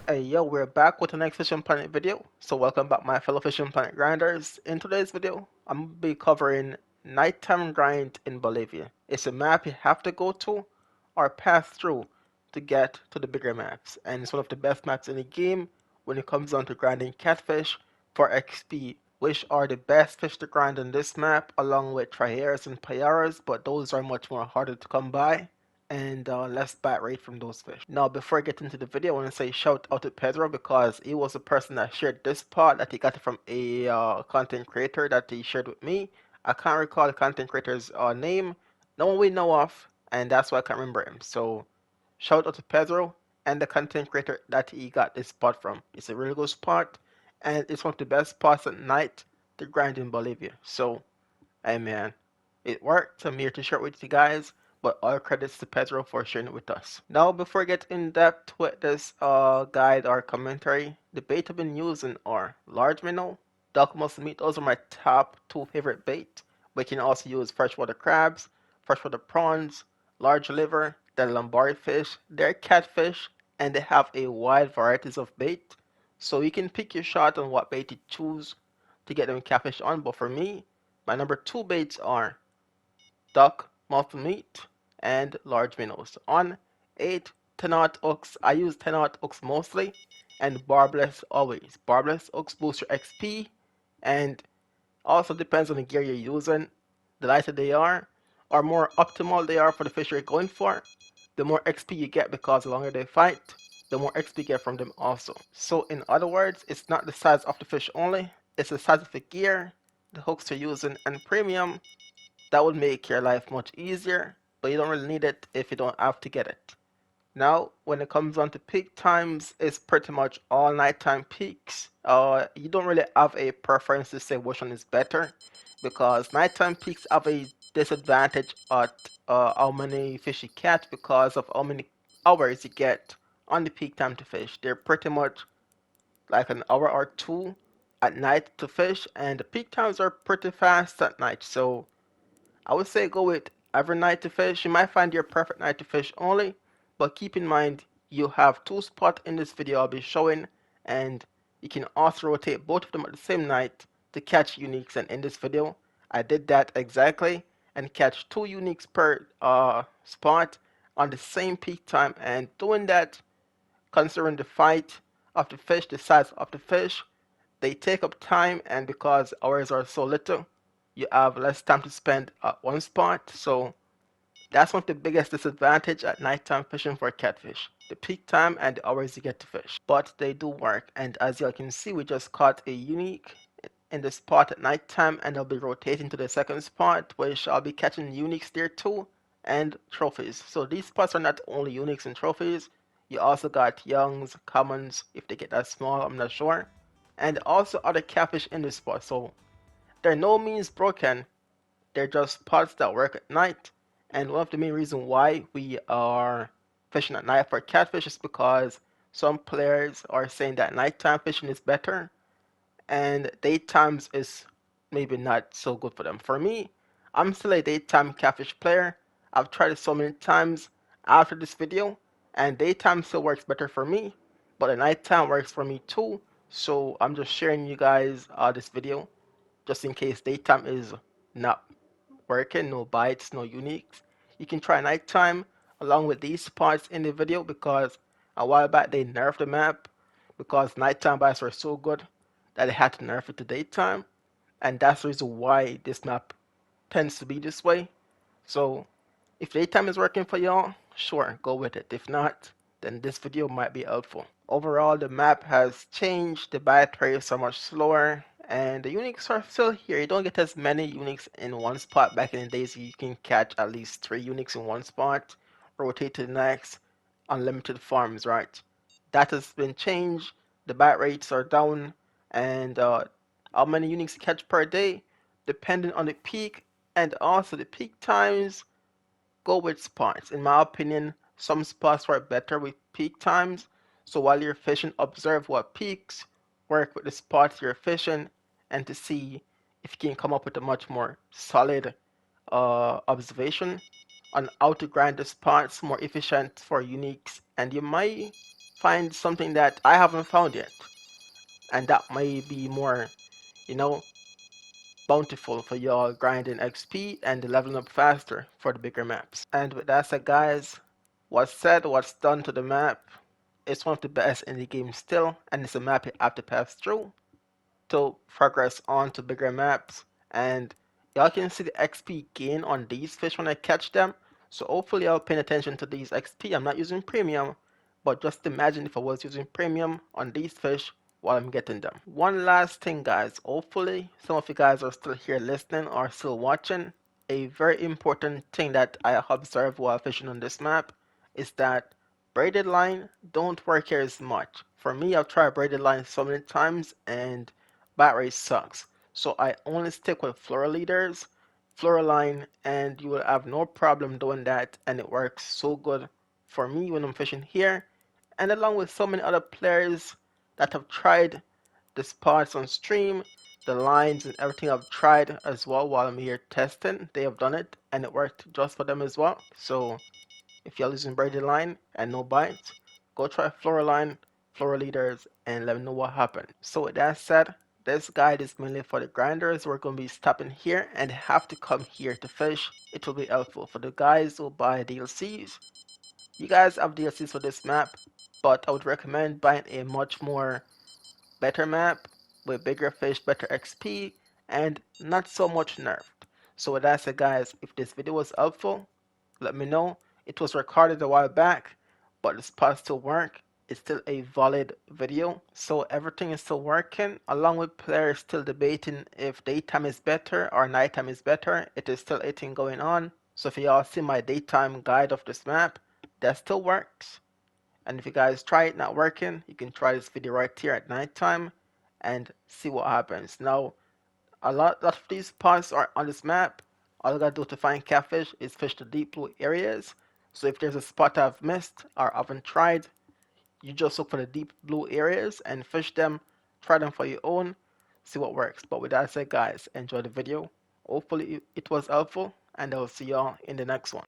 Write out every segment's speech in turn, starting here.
Hey yo, we're back with the next Fishing Planet video. So welcome back my fellow Fishing Planet grinders. In today's video, I'm going to be covering Nighttime Grind in Bolivia. It's a map you have to go to or pass through to get to the bigger maps. And it's one of the best maps in the game when it comes down to grinding catfish for XP, which are the best fish to grind on this map along with triaras and payaras, but those are much more harder to come by and less bat rate from those fish. Now, before I get into the video, I want to say shout out to Pedro because he was the person that shared this part that he got it from a content creator that he shared with me. I can't recall the content creator's name. No one we know of, and that's why I can't remember him. So, shout out to Pedro and the content creator that he got this spot from. It's a really good spot, and it's one of the best spots at night to grind in Bolivia. So, hey man, it worked. I'm here to share it with you guys, but all credits to Pedro for sharing it with us. Now, before I get in depth with this guide or commentary, the bait I've been using are large minnow, duck muscle meat. Those are my top two favorite bait. We can also use freshwater crabs, freshwater prawns, large liver, the Lombard fish. They're catfish, and they have a wide varieties of bait. So you can pick your shot on what bait you choose to get them catfish on. But for me, my number two baits are duck, mussel meat, and large minnows. On 8 10-aught hooks, I use 10-aught hooks mostly, and barbless always. Barbless hooks boost your XP, and also depends on the gear you're using. The lighter they are, or more optimal they are for the fish you're going for, the more XP you get because the longer they fight, the more XP you get from them also. So in other words, it's not the size of the fish only, it's the size of the gear, the hooks you're using, and premium. That would make your life much easier, but you don't really need it if you don't have to get it. Now, when it comes on to peak times, it's pretty much all nighttime peaks. You don't really have a preference to say which one is better, because nighttime peaks have a disadvantage at how many fish you catch because of how many hours you get on the peak time to fish. They're pretty much like an hour or two at night to fish, and the peak times are pretty fast at night. So I would say go with every night to fish. You might find your perfect night to fish only, but keep in mind you have two spots in this video I'll be showing, and you can also rotate both of them at the same night to catch uniques. And in this video, I did that exactly and catch two uniques per spot on the same peak time. And doing that, considering the fight of the fish, the size of the fish, they take up time, and because hours are so little, you have less time to spend at one spot. So that's one of the biggest disadvantage at nighttime fishing for catfish. The peak time and the hours you get to fish. But they do work, and as you can see, we just caught a unique in the spot at nighttime, and I'll be rotating to the second spot, which I'll be catching uniques there too, and trophies. So these spots are not only uniques and trophies, you also got youngs, commons, if they get that small, I'm not sure, and also other catfish in this spot. So they're no means broken, they're just spots that work at night. And one of the main reasons why we are fishing at night for catfish is because some players are saying that nighttime fishing is better and daytimes is maybe not so good for them. For me, I'm still a daytime catfish player. I've tried it so many times after this video, and daytime still works better for me, but the nighttime works for me too. So I'm just sharing you guys this video just in case daytime is not working, no bites, no uniques. You can try nighttime along with these spots in the video because a while back they nerfed the map because nighttime bites were so good that they had to nerf it to daytime, and that's the reason why this map tends to be this way. So if daytime is working for y'all, sure, go with it. If not, then this video might be helpful. Overall, the map has changed, the bite rates are much slower, and the uniques are still here. You don't get as many uniques in one spot. Back in the days, you can catch at least 3 uniques in one spot, rotate to the next, unlimited farms, right? That has been changed, the bite rates are down, and how many uniques you catch per day, depending on the peak, and also the peak times go with spots. In my opinion, some spots work better with peak times. So while you're fishing, observe what peaks work with the spots you're fishing and to see if you can come up with a much more solid observation on how to grind the spots more efficient for uniques. And you might find something that I haven't found yet, and that may be more, you know, bountiful for y'all grinding XP and leveling up faster for the bigger maps. And with that said, guys, what's said, what's done to the map, it's one of the best in the game still, and it's a map you have to pass through to progress on to bigger maps. And y'all can see the XP gain on these fish when I catch them. So hopefully y'all paying attention to these XP. I'm not using premium, but just imagine if I was using premium on these fish while I'm getting them. One last thing, guys. Hopefully some of you guys are still here listening or still watching. A very important thing that I observed while fishing on this map is that braided line don't work here as much. For me, I've tried braided line so many times and battery sucks. So I only stick with fluoro leaders, fluoroline, and you will have no problem doing that, and it works so good for me when I'm fishing here, and along with so many other players that have tried the spots on stream, the lines and everything I've tried as well while I'm here testing. They have done it and it worked just for them as well. So if you're using braided line and no bites, go try fluoroline, fluoroleaders, and let me know what happened. So with that said, this guide is mainly for the grinders. We're going to be stopping here and have to come here to fish. It will be helpful for the guys who buy DLCs. You guys have DLCs for this map, but I would recommend buying a much more better map with bigger fish, better XP, and not so much nerfed. So with that said, guys, if this video was helpful, let me know. It was recorded a while back, but the spots still work. It's still a valid video, so everything is still working. Along with players still debating if daytime is better or nighttime is better, it is still a thing going on. So if y'all see my daytime guide of this map, that still works. And if you guys try it not working, you can try this video right here at nighttime and see what happens. Now, a lot of these spots are on this map. All I gotta do to find catfish is fish the deep blue areas. So if there's a spot I've missed or haven't tried, you just look for the deep blue areas and fish them. Try them for your own. See what works. But with that said, guys, enjoy the video. Hopefully it was helpful, and I'll see y'all in the next one.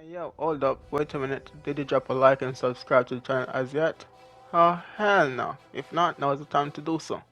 Yo, hold up, wait a minute. Did you drop a like and subscribe to the channel as yet? Oh, hell no. If not, now is the time to do so.